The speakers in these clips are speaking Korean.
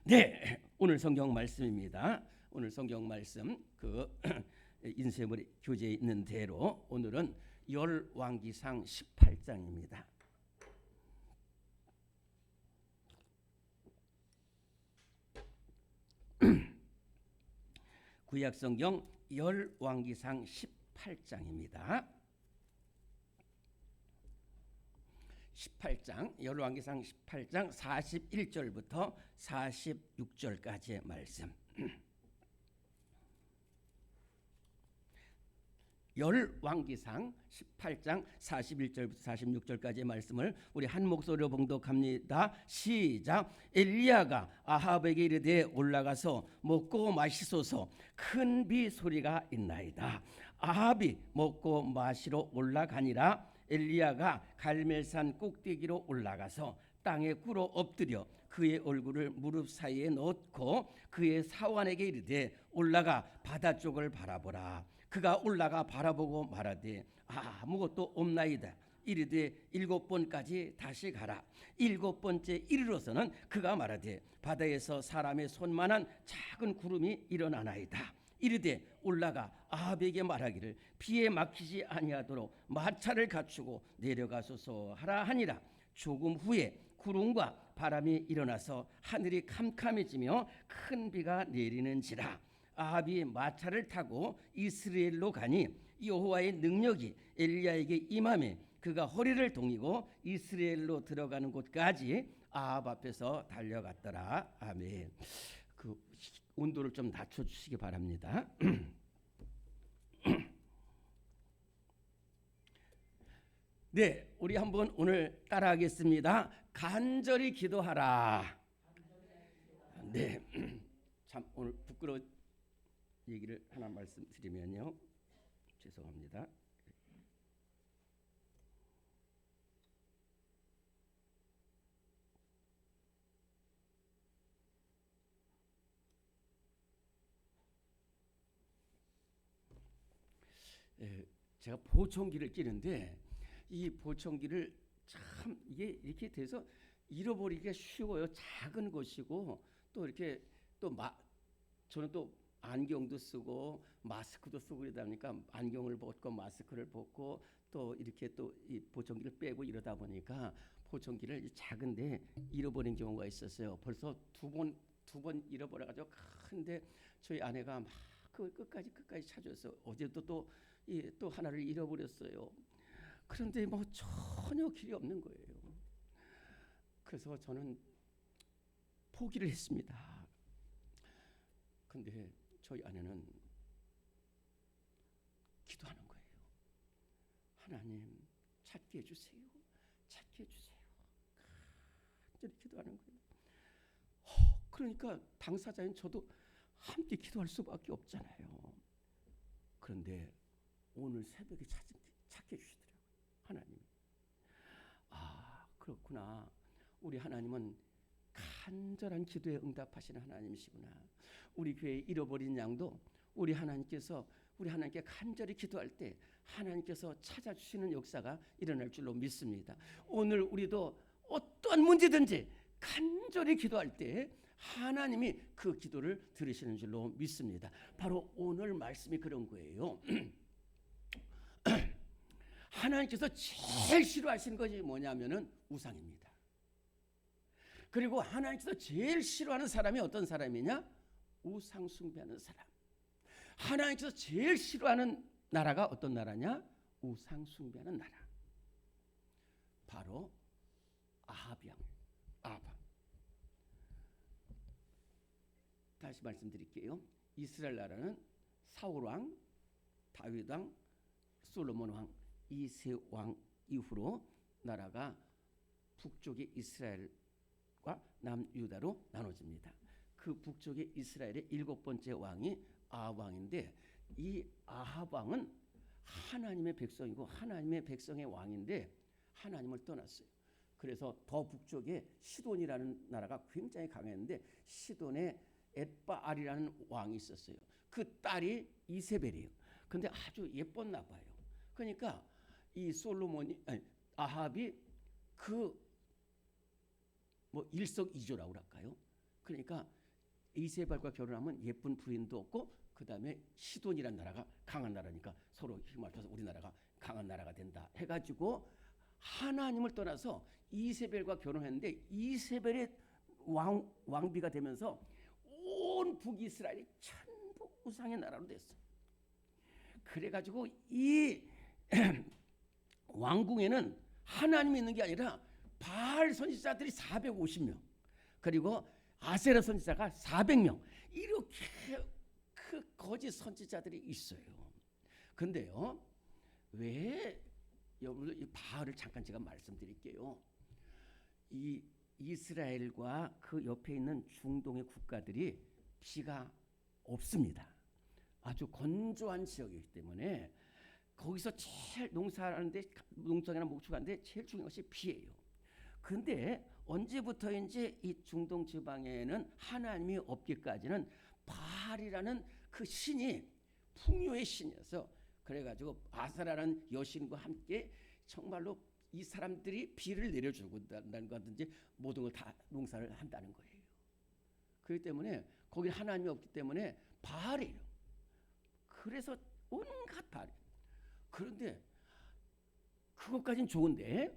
네, 오늘 성경 말씀입니다. 오늘 성경 말씀 인쇄물의 교재에 있는 대로 오늘은 열왕기상 18장입니다. 구약 성경 열왕기상 18장입니다. 18장 열왕기상 18장 41절부터 46절까지의 말씀. 열왕기상 18장 41절부터 46절까지의 말씀을 우리 한 목소리로 봉독합니다. 시작. 엘리야가 아합에게 이르되 올라가서 먹고 마시소서. 큰 비 소리가 있나이다. 아합이 먹고 마시러 올라가니라. 엘리야가 갈멜산 꼭대기로 올라가서 땅에 꿇어 엎드려 그의 얼굴을 무릎 사이에 넣고 그의 사환에게 이르되 올라가 바다 쪽을 바라보라. 그가 올라가 바라보고 말하되 아무것도 없나이다. 이르되 7번까지 다시 가라. 7번째 이르러서는 그가 말하되 바다에서 사람의 손만한 작은 구름이 일어나나이다. 이르되 올라가 아합에게 말하기를 비에 막히지 아니하도록 마차를 갖추고 내려가소서 하라 하니라. 조금 후에 구름과 바람이 일어나서 하늘이 캄캄해지며 큰 비가 내리는지라. 아합이 마차를 타고 이스라엘로 가니 여호와의 능력이 엘리야에게 임하매 그가 허리를 동이고 이스라엘로 들어가는 곳까지 아합 앞에서 달려갔더라. 아멘. 온도를 좀 낮춰주시기 바랍니다. 네, 우리 한번 오늘 따라하겠습니다. 간절히 기도하라. 네, 참 오늘 부끄러운 얘기를 하나 말씀드리면요, 죄송합니다. 제가 보청기를 끼는데 이 보청기를 참 이게 이렇게 돼서 잃어버리기가 쉬워요. 작은 것이고 또 이렇게 저는 또 안경도 쓰고 마스크도 쓰고 그러다 보니까 안경을 벗고 마스크를 벗고 또 이렇게 또 이 보청기를 빼고 이러다 보니까 보청기를 작은데 잃어버린 경우가 있었어요. 벌써 두 번 잃어버려가지고 큰데 저희 아내가 막 그 끝까지 찾아서 어제도 또 하나를 잃어버렸어요. 그런데 뭐 전혀 길이 없는 거예요. 그래서 저는 포기를 했습니다. 근데 저희 아내는 기도하는 거예요. 하나님 찾게 해주세요. 찾게 해주세요. 간절히 기도하는 거예요. 그러니까 당사자인 저도 함께 기도할 수밖에 없잖아요. 그런데 오늘 새벽에 찾게 해주시더라고요. 하나님. 그렇구나. 우리 하나님은 간절한 기도에 응답하시는 하나님이시구나. 우리 교회에 잃어버린 양도 우리 하나님께 간절히 기도할 때 하나님께서 찾아주시는 역사가 일어날 줄로 믿습니다. 오늘 우리도 어떠한 문제든지 간절히 기도할 때 하나님이 그 기도를 들으시는 줄로 믿습니다. 바로 오늘 말씀이 그런 거예요. 하나님께서 제일 싫어하시는 것이 뭐냐면은 우상입니다. 그리고 하나님께서 제일 싫어하는 사람이 어떤 사람이냐? 우상 숭배하는 사람. 하나님께서 제일 싫어하는 나라가 어떤 나라냐? 우상 숭배하는 나라. 바로 아합. 다시 말씀드릴게요. 이스라엘 나라는 사울 왕, 다윗 왕, 솔로몬 왕 이 세 왕 이후로 나라가 북쪽의 이스라엘과 남유다로 나눠집니다. 그 북쪽의 이스라엘의 7번째 왕이 아합 왕인데 이 아합 왕은 하나님의 백성이고 하나님의 백성의 왕인데 하나님을 떠났어요. 그래서 더 북쪽에 시돈이라는 나라가 굉장히 강했는데 시돈의 엣바알이라는 왕이 있었어요. 그 딸이 이세벨이에요. 근데 아주 예뻤나 봐요. 그러니까 이 아합이 일석이조라고 할까요? 그러니까 이세벨과 결혼하면 예쁜 부인도 없고 그 다음에 시돈이라는 나라가 강한 나라니까 서로 힘을 합쳐서 우리나라가 강한 나라가 된다 해가지고 하나님을 떠나서 이세벨과 결혼했는데 이세벨의 왕비가 되면서 온 북이스라엘이 전부 우상의 나라로 됐어요. 그래가지고 이 왕궁에는 하나님이 있는 게 아니라 바알 선지자들이 450명 그리고 아세라 선지자가 400명 이렇게 그 거짓 선지자들이 있어요. 근데요, 왜 여러분 이 바알을 잠깐 제가 말씀드릴게요. 이 이스라엘과 그 옆에 있는 중동의 국가들이 비가 없습니다. 아주 건조한 지역이기 때문에 거기서 제일 농사나 목축하는데 제일 중요한 것이 비예요. 근데 언제부터인지 이 중동 지방에는 하나님이 없기까지는 바알이라는 그 신이 풍요의 신이어서 그래가지고 아사라라는 여신과 함께 정말로 이 사람들이 비를 내려주고다는 거든지 모든 걸 다 농사를 한다는 거예요. 그렇기 때문에 거기 하나님이 없기 때문에 바알이에요. 그래서 온갖 바알. 그런데 그것까진 좋은데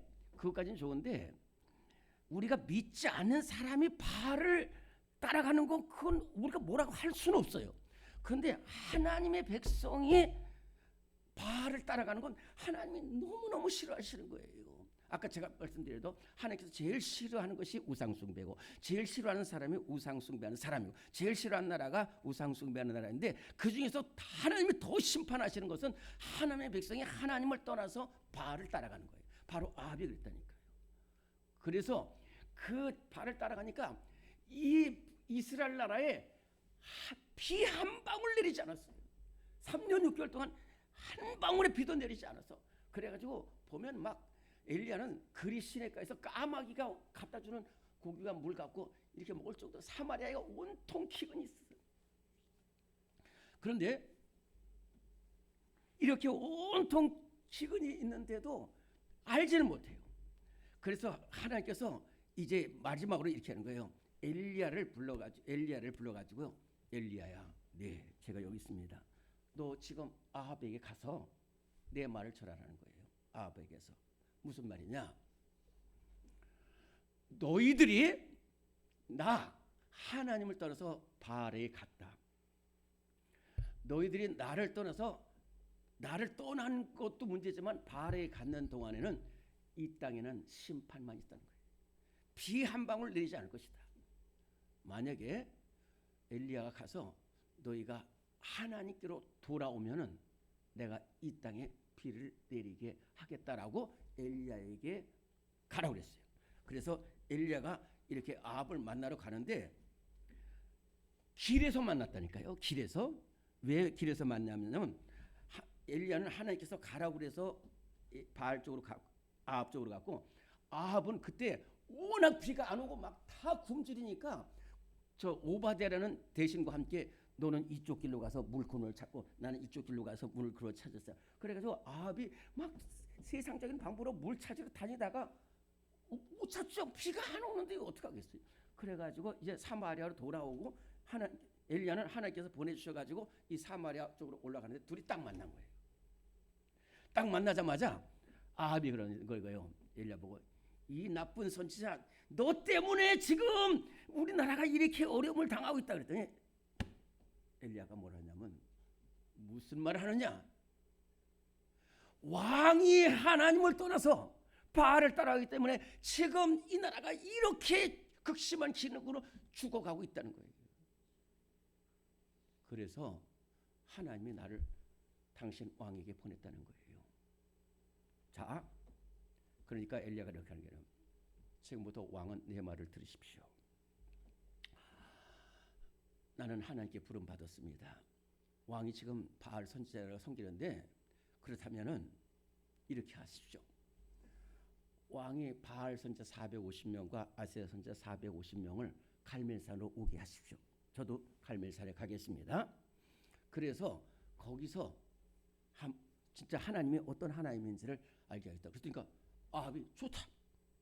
우리가 믿지 않는 사람이 바알을 따라가는 건 그건 우리가 뭐라고 할 수는 없어요. 그런데 하나님의 백성이 바알을 따라가는 건 하나님이 너무너무 싫어하시는 거예요. 아까 제가 말씀드려도 하나님께서 제일 싫어하는 것이 우상숭배고 제일 싫어하는 사람이 우상숭배하는 사람이고 제일 싫어하는 나라가 우상숭배하는 나라인데 그중에서 하나님이 더 심판하시는 것은 하나님의 백성이 하나님을 떠나서 바알을 따라가는 거예요. 바로 아합이 그랬다니까요. 그래서 그 바알을 따라가니까 이 이스라엘 나라에 비 한 방울 내리지 않았어요. 3년 6개월 동안 한 방울의 비도 내리지 않아서 그래가지고 보면 막 엘리야는 그리 시내가에서 까마귀가 갖다 주는 고기가 물 갖고 이렇게 먹을 정도로 사마리아가 온통 기근이 있었어요. 그런데 이렇게 온통 기근이 있는데도 알지는 못해요. 그래서 하나님께서 이제 마지막으로 이렇게 하는 거예요. 엘리야를 불러가지고 엘리야야, 네, 제가 여기 있습니다. 너 지금 아합에게 가서 내 말을 전하라는 거예요. 아합에게서 무슨 말이냐? 너희들이 나 하나님을 떠나서 바알에 갔다. 너희들이 나를 떠나서 나를 떠난 것도 문제지만 바알에 갔는 동안에는 이 땅에는 심판만 있다는 거예요. 비 한 방울 내리지 않을 것이다. 만약에 엘리야가 가서 너희가 하나님께로 돌아오면은 내가 이 땅에 비를 내리게 하겠다라고 엘리야에게 가라고 그랬어요. 그래서 엘리야가 이렇게 아합을 만나러 가는데 길에서 만났다니까요. 길에서. 왜 길에서 만나냐면 엘리야는 하나님께서 가라고 그래서 바알 쪽으로 가고 아합 쪽으로 갔고 아합은 그때 워낙 비가 안 오고 막 다 굶주리니까 저 오바댜라는 대신과 함께 너는 이쪽 길로 가서 물건을 찾고 나는 이쪽 길로 가서 물을 그러 찾았어요. 그래가지고 아합이 막 세상적인 방법으로 물 찾으러 다니다가 못 찾죠. 비가 안 오는데 어떻게 하겠어요. 그래가지고 이제 사마리아로 돌아오고 엘리야는 하나님께서 보내주셔가지고 이 사마리아 쪽으로 올라가는데 둘이 딱 만난 거예요. 딱 만나자마자 아합이 그러는 거예요. 엘리야 보고 이 나쁜 선지자 너 때문에 지금 우리나라가 이렇게 어려움을 당하고 있다 그랬더니 엘리야가 뭐라 하냐면 무슨 말을 하느냐? 왕이 하나님을 떠나서 바알을 따라가기 때문에 지금 이 나라가 이렇게 극심한 기근으로 죽어가고 있다는 거예요. 그래서 하나님이 나를 당신 왕에게 보냈다는 거예요. 자, 그러니까 엘리야가 이렇게 하는 거예요. 지금부터 왕은 내 말을 들으십시오. 나는 하나님께 부름 받았습니다. 왕이 지금 바알 선지자라고 섬기는데 그렇다면은 이렇게 하십시오. 왕이 바알 선지자 450명과 아세라 선지자 450명을 갈멜산으로 오게 하십시오. 저도 갈멜산에 가겠습니다. 그래서 거기서 진짜 하나님이 어떤 하나님인지를 알게 하겠다. 그러니까 아합이 좋다.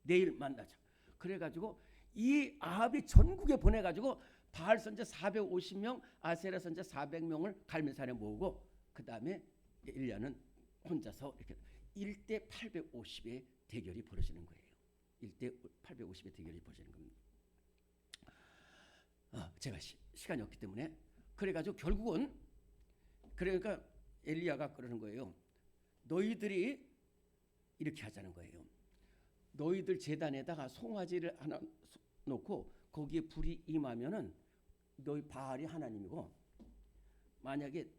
내일 만나자. 그래가지고 이 아합이 전국에 보내가지고 바알 선자 450명, 아세라 선자 400명을 갈멜산에 모으고 그 다음에 엘리야는 혼자서 이렇게 1대 850의 대결이 벌어지는 거예요. 1대 850의 대결이 벌어지는 겁니다. 제가 시간이 없기 때문에 그래가지고 결국은 그러니까 엘리야가 그러는 거예요. 너희들이 이렇게 하자는 거예요. 너희들 제단에다가 송아지를 하나 놓고 거기에 불이 임하면은 너희 바알이 하나님이고 만약에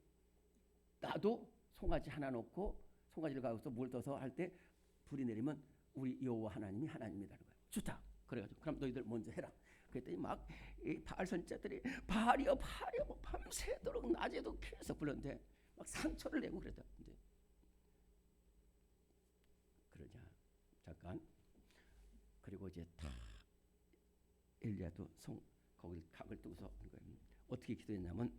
나도 송아지 하나 놓고 송아지를 가서 물 떠서 할 때 불이 내리면 우리 여호와 하나님이 하나님이라는 거예요. 좋다. 그래가지고 그럼 너희들 먼저 해라. 그랬더니 막 이 바알 선지자들이 바알이여 바알이여 밤새도록 낮에도 계속 불렀는데 막 상처를 내고 그러다. 그러자 잠깐 그리고 이제 다 엘리야도 거기 각을 뜨고서 어떻게 기도했냐면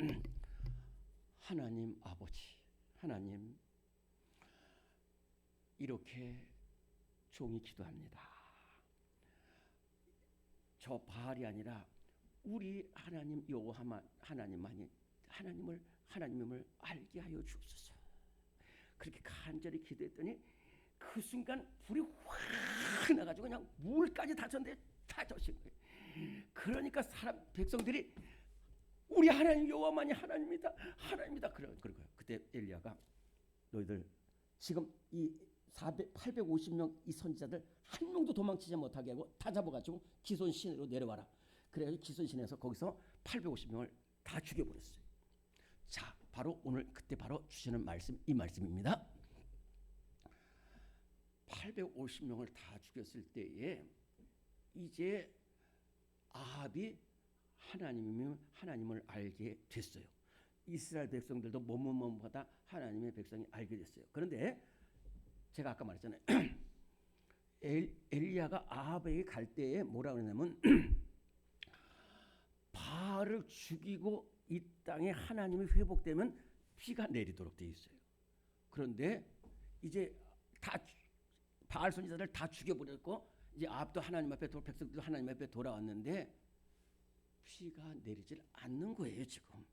하나님 아버지 하나님 이렇게 종이 기도합니다. 저 바알이 아니라 우리 하나님 여호와 하나님만이 하나님을 알게 하여 주옵소서. 그렇게 간절히 기도했더니 그 순간 불이 확 나가지고 그냥 물까지 닫혔는데 다 젖힌 거예요. 그러니까 백성들이 우리 하나님 여호와만이 하나님이다 그런 거예요. 그때 엘리야가 너희들 지금 이 850명 이 선지자들 한 명도 도망치지 못하게 하고 다 잡아가지고 기손신으로 내려와라. 그래가지고 기손신에서 거기서 850명을 다 죽여버렸어요. 자, 바로 오늘 그때 바로 주시는 말씀 이 말씀입니다. 850명을 다 죽였을 때에 이제 아합이 하나님을 알게 됐어요. 이스라엘 백성들도 머뭇머뭇하다 하나님의 백성이 알게 됐어요. 그런데 제가 아까 말했잖아요. 엘리야가 아합에게 갈 때에 뭐라 그러냐면 바알을 죽이고 이 땅에 하나님이 회복되면 피가 내리도록 되어 있어요. 그런데 이제 다 바알 선지자들 다 죽여버렸고 이제 아합도 하나님 앞에 백성들도 하나님 앞에 돌아왔는데 피가 내리질 않는 거예요. 지금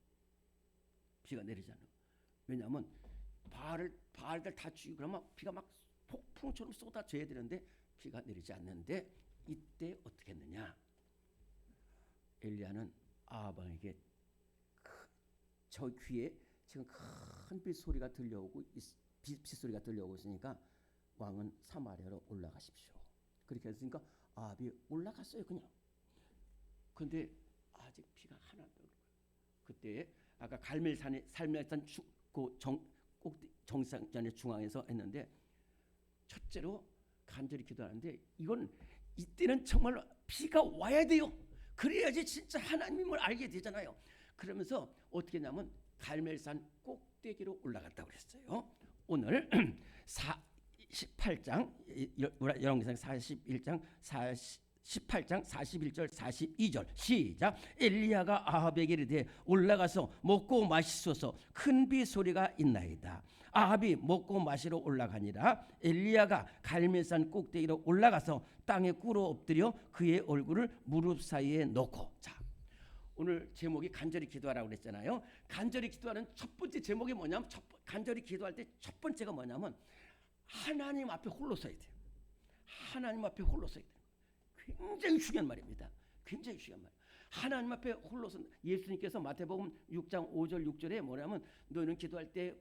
피가 내리지 않는. 왜냐하면 바알들 다 죽이고 그러면 피가 막 폭풍처럼 쏟아져야 되는데 피가 내리지 않는데 이때 어떻게 했느냐? 엘리야는 아합에게 저 귀에 지금 큰 빗소리가 들려오고 빗소리가 들려오고 있으니까 왕은 사마리아로 올라가십시오. 그렇게 했으니까 아합이 올라갔어요. 그냥. 근데 아직 피가 하나도 없어요. 그때 아까 갈멜산 정상전의 중앙에서 했는데 첫째로 간절히 기도하는데 이때는 정말로 피가 와야 돼요. 그래야지 진짜 하나님을 알게 되잖아요. 그러면서 어떻게 했냐면 갈멜산 꼭대기로 올라갔다고 그랬어요. 오늘 18장 열왕기상 41장 18장 41절 42절 시작. 엘리야가 아합에게 이르되 올라가서 먹고 마시소서 큰 비 소리가 있나이다. 아합이 먹고 마시러 올라가니라. 엘리야가 갈멜산 꼭대기로 올라가서 땅에 꿇어 엎드려 그의 얼굴을 무릎 사이에 놓고. 자, 오늘 제목이 간절히 기도하라고 그랬잖아요. 간절히 기도하는 첫 번째 제목이 뭐냐면 간절히 기도할 때 첫 번째가 뭐냐면 하나님 앞에 홀로 서야 돼요. 하나님 앞에 홀로 서야 돼요. 굉장히 중요한 말입니다. 굉장히 중요한 말. 하나님 앞에 홀로 선 예수님께서 마태복음 6장 5절 6절에 뭐냐면 너희는 기도할 때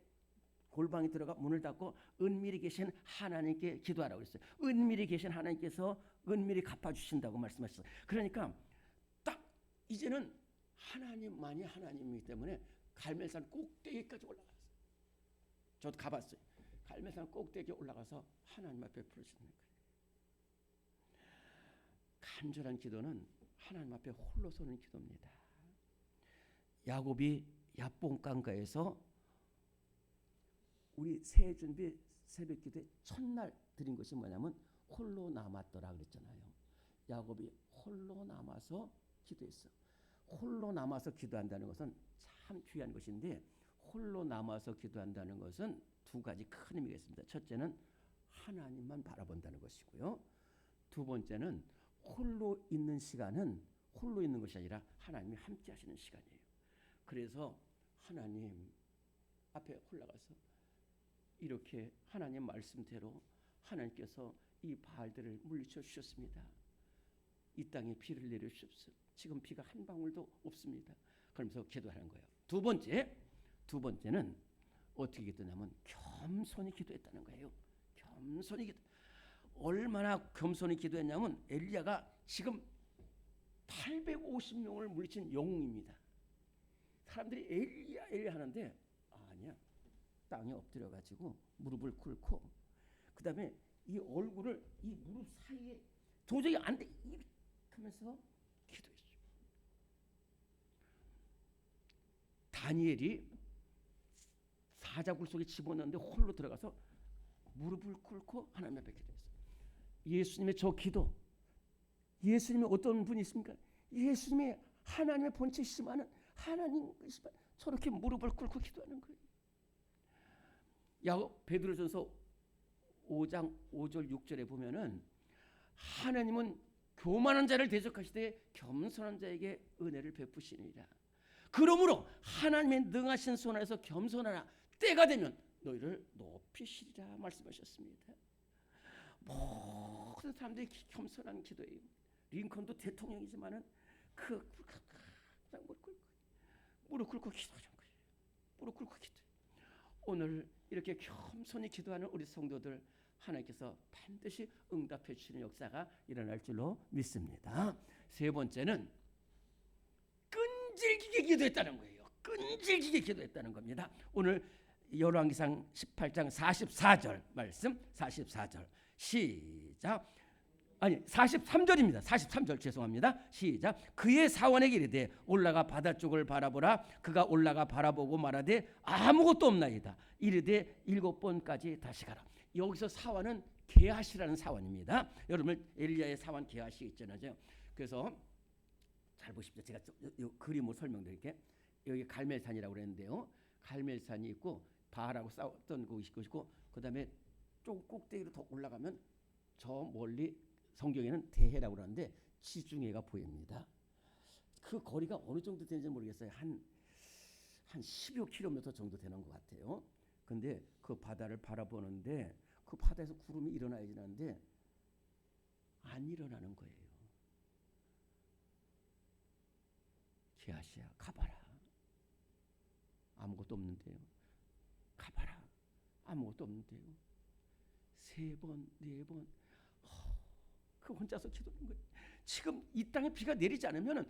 골방에 들어가 문을 닫고 은밀히 계신 하나님께 기도하라고 그랬어요. 은밀히 계신 하나님께서 은밀히 갚아주신다고 말씀하셨어요. 그러니까 딱 이제는 하나님만이 하나님이기 때문에 갈멜산 꼭대기까지 올라갔어요. 저도 가봤어요. 갈멜산 꼭대기에 올라가서 하나님 앞에 부르시는 거예요. 간절한 기도는 하나님 앞에 홀로 서는 기도입니다. 야곱이 야뽕강가에서 우리 새해 준비 새벽 기도에 첫날 드린 것이 뭐냐면 홀로 남았더라 그랬잖아요. 야곱이 홀로 남아서 기도했어. 홀로 남아서 기도한다는 것은 참 귀한 것인데 홀로 남아서 기도한다는 것은 두 가지 큰 의미가 있습니다. 첫째는 하나님만 바라본다는 것이고요. 두 번째는 홀로 있는 시간은 홀로 있는 것이 아니라 하나님이 함께 하시는 시간이에요. 그래서 하나님 앞에 올라가서 이렇게 하나님 말씀대로 하나님께서 이 바알들을 물리쳐 주셨습니다. 이 땅에 비를 내려주십시오. 지금 비가 한 방울도 없습니다. 그러면서 기도하는 거예요. 두 번째는 어떻게 기도냐면 겸손히 기도했다는 거예요. 겸손히 기도. 얼마나 겸손히 기도했냐면 엘리야가 지금 850명을 물리친 영웅입니다. 사람들이 엘리야 하는데 아니야. 땅에 엎드려 가지고 무릎을 꿇고 그다음에 이 얼굴을 이 무릎 사이에 도저히 안 돼. 이렇게 하면서 기도했어요. 다니엘이 사자굴 속에 집어넣는데 홀로 들어가서 무릎을 꿇고 하나님 앞에 기도했어요. 예수님의 저 기도, 예수님이 어떤 분이 있습니까? 예수님의 하나님의 본체시지만은 하나님이시지만 저렇게 무릎을 꿇고 기도하는 거예요. 베드로전서 5장 5절 6절에 보면은 하나님은 교만한 자를 대적하시되 겸손한 자에게 은혜를 베푸시니라. 그러므로 하나님의 능하신 손 안에서 겸손하라. 때가 되면 너희를 높이시리라 말씀하셨습니다. 모든 사람들이 겸손한 기도예요. 링컨도 대통령이지만은 무릎 꿇고 기도하는 거예요. 무릎 꿇고 기도. 오늘 이렇게 겸손히 기도하는 우리 성도들 하나님께서 반드시 응답해 주시는 역사가 일어날 줄로 믿습니다. 세 번째는 끈질기게 기도했다는 거예요. 끈질기게 기도했다는 겁니다. 오늘 열왕기상 18장 44절 말씀 44절 시작. 아니 43절입니다. 43절 죄송합니다. 시작. 그의 사원에게 이르되 올라가 바다 쪽을 바라보라. 그가 올라가 바라보고 말하되 아무것도 없나이다. 이르되 7번까지 다시 가라. 여기서 사원은 게하시라는 사원입니다. 여러분 엘리야의 사원 게하시 있잖아요. 그래서 잘 보십시오. 제가 이 그림으로 설명드릴게요. 여기 갈멜산이라고 그랬는데요. 갈멜산이 있고 바알하고 싸웠던 곳이고 그다음에 좀 꼭대기로 더 올라가면 저 멀리 성경에는 대해라고 그러는데 지중해가 보입니다. 그 거리가 어느 정도 되는지 모르겠어요. 한 10여 킬로미터 정도 되는 것 같아요. 근데 그 바다를 바라보는데 그 바다에서 구름이 일어나야지 하는데 안 일어나는 거예요. 게하시야 가봐라. 아무것도 없는데요. 가봐라. 아무것도 없는데요. 3번, 4번 그 혼자서 기도하는 거예요. 지금 이 땅에 비가 내리지 않으면은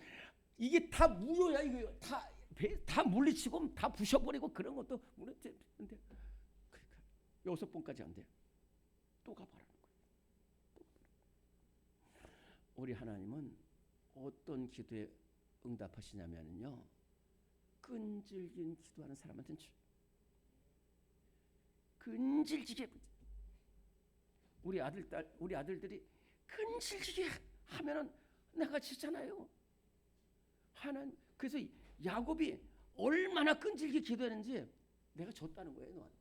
이게 다 무효야. 이거 다 물리치고 다 부셔버리고 그런 것도 물리치는데 그러니까 6번까지 안 돼. 또 가봐라는 거예요. 우리 하나님은 어떤 기도에 응답하시냐면요. 끈질긴 기도하는 사람한테는 끈질기게 우리 아들들이 끈질기게 하면은 내가 지잖아요. 하나님 그래서 야곱이 얼마나 끈질기게 기도했는지 내가 줬다는 거예요 너한테.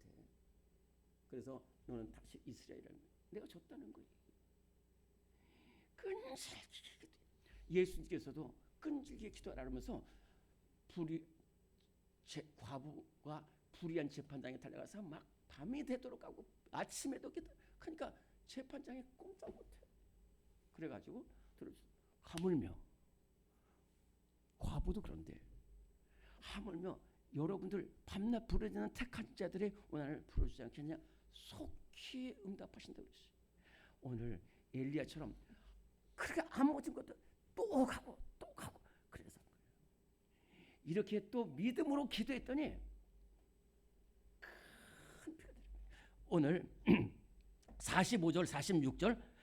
그래서 너는 다시 이스라엘을 내가 줬다는 거예요. 끈질기게 예수님께서도 끈질기게 기도하라면서 과부가 불의한 재판장에 달려가서 막 밤이 되도록 하고 아침에도 기도. 그러니까 재판장이 꼼짝 못해. 그래가지고 하물며 과부도 그런데 하물며 여러분들 밤낮 부르짖는 택한 자들의 원한을 풀어주지 않겠냐? 속히 응답하신다고 그랬어요. 오늘 엘리야처럼 그렇게 아무것도 또 가고 그래서 이렇게 또 믿음으로 기도했더니 큰 피가 내립니다. 오늘 45절 46절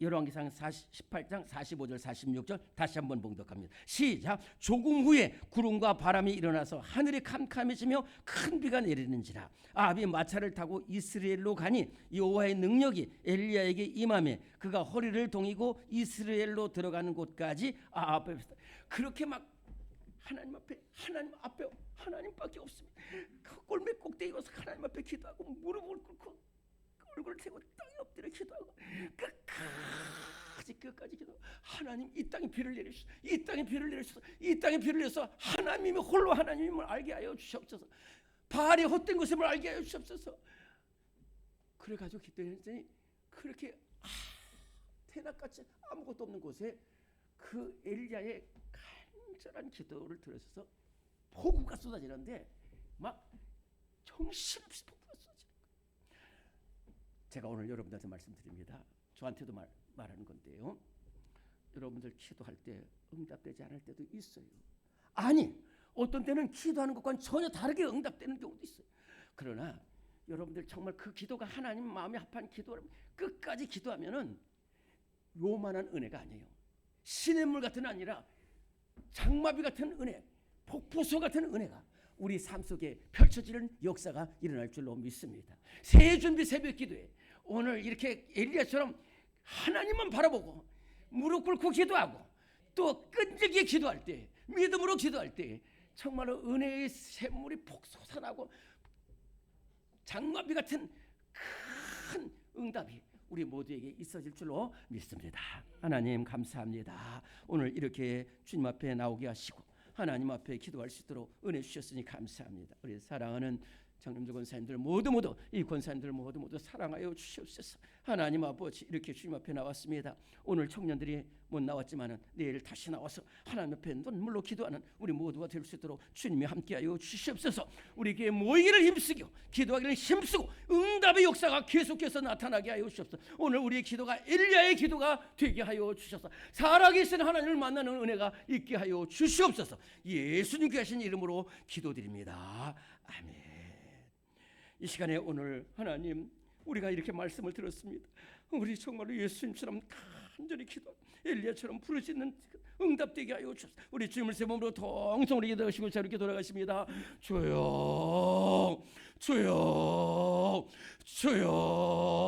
열왕기상 18장 45절 46절 다시 한번 봉독합니다. 시작. 조금 후에 구름과 바람이 일어나서 하늘이 캄캄해지며 큰 비가 내리는지라. 아합이 마차를 타고 이스라엘로 가니 여호와의 능력이 엘리야에게 임하매 그가 허리를 동이고 이스라엘로 들어가는 곳까지 아합에 그렇게 막 하나님 앞에 하나님밖에 없습니다. 그 골목 꼭대기 가서 하나님 앞에 기도하고 무릎을 꿇고 얼굴을 대고 땅에 엎드려 기도하고 끝까지 끝까지 기도. 하나님 이 땅에 비를 내리소서. 이 땅에 비를 내리소서. 이 땅에 비를 내려서 하나님이 홀로 하나님임을 알게 하여 주시옵소서. 바알의 헛된 것임을 알게 하여 주시옵소서. 그래가지고 기도했더니 그렇게 대낮같이 아무것도 없는 곳에 그 엘리야의 간절한 기도를 들으셔서 폭우가 쏟아지는데 막 정신없이 폭우가 쏟아지는 거예요. 제가 오늘 여러분들한테 말씀드립니다. 저한테도 말하는 건데요. 여러분들 기도할 때 응답되지 않을 때도 있어요. 아니, 어떤 때는 기도하는 것과는 전혀 다르게 응답되는 경우도 있어요. 그러나 여러분들 정말 그 기도가 하나님 마음에 합한 기도를 끝까지 기도하면은 요만한 은혜가 아니에요. 시냇물 같은 아니라 장마비 같은 은혜, 폭포수 같은 은혜가 우리 삶 속에 펼쳐지는 역사가 일어날 줄로 믿습니다. 새해 준비 새벽 기도에 오늘 이렇게 엘리야처럼 하나님만 바라보고 무릎 꿇고 기도하고 또 끈질기게 기도할 때, 믿음으로 기도할 때 정말로 은혜의 샘물이 폭솟아나고 장마비 같은 큰 응답이 우리 모두에게 있어질 줄로 믿습니다. 하나님 감사합니다. 오늘 이렇게 주님 앞에 나오게 하시고 하나님 앞에 기도할 수 있도록 은혜 주셨으니 감사합니다. 우리 사랑하는 장님들 권사님들 모두 이 권사님들 모두 사랑하여 주시옵소서. 하나님 아버지 이렇게 주님 앞에 나왔습니다. 오늘 청년들이 못 나왔지만은 내일 다시 나와서 하나님 앞에 눈물로 기도하는 우리 모두가 될 수 있도록 주님이 함께하여 주시옵소서. 우리 교회 모이기를 힘쓰고 기도하기를 힘쓰고 응답의 역사가 계속해서 나타나게 하여 주시옵소서. 오늘 우리의 기도가 엘리야의 기도가 되게 하여 주셔서 살아계신 하나님을 만나는 은혜가 있게 하여 주시옵소서. 예수님께 하신 이름으로 기도드립니다. 아멘. 이 시간에 오늘 하나님 우리가 이렇게 말씀을 들었습니다. 우리 정말로 예수님처럼 간절히 기도 엘리야처럼 부르짖는 응답되게 하여 주옵소서. 우리 주님을 세 몸으로 통성으로 기도하시고 자 이렇게 돌아가십니다. 주여 주여 주여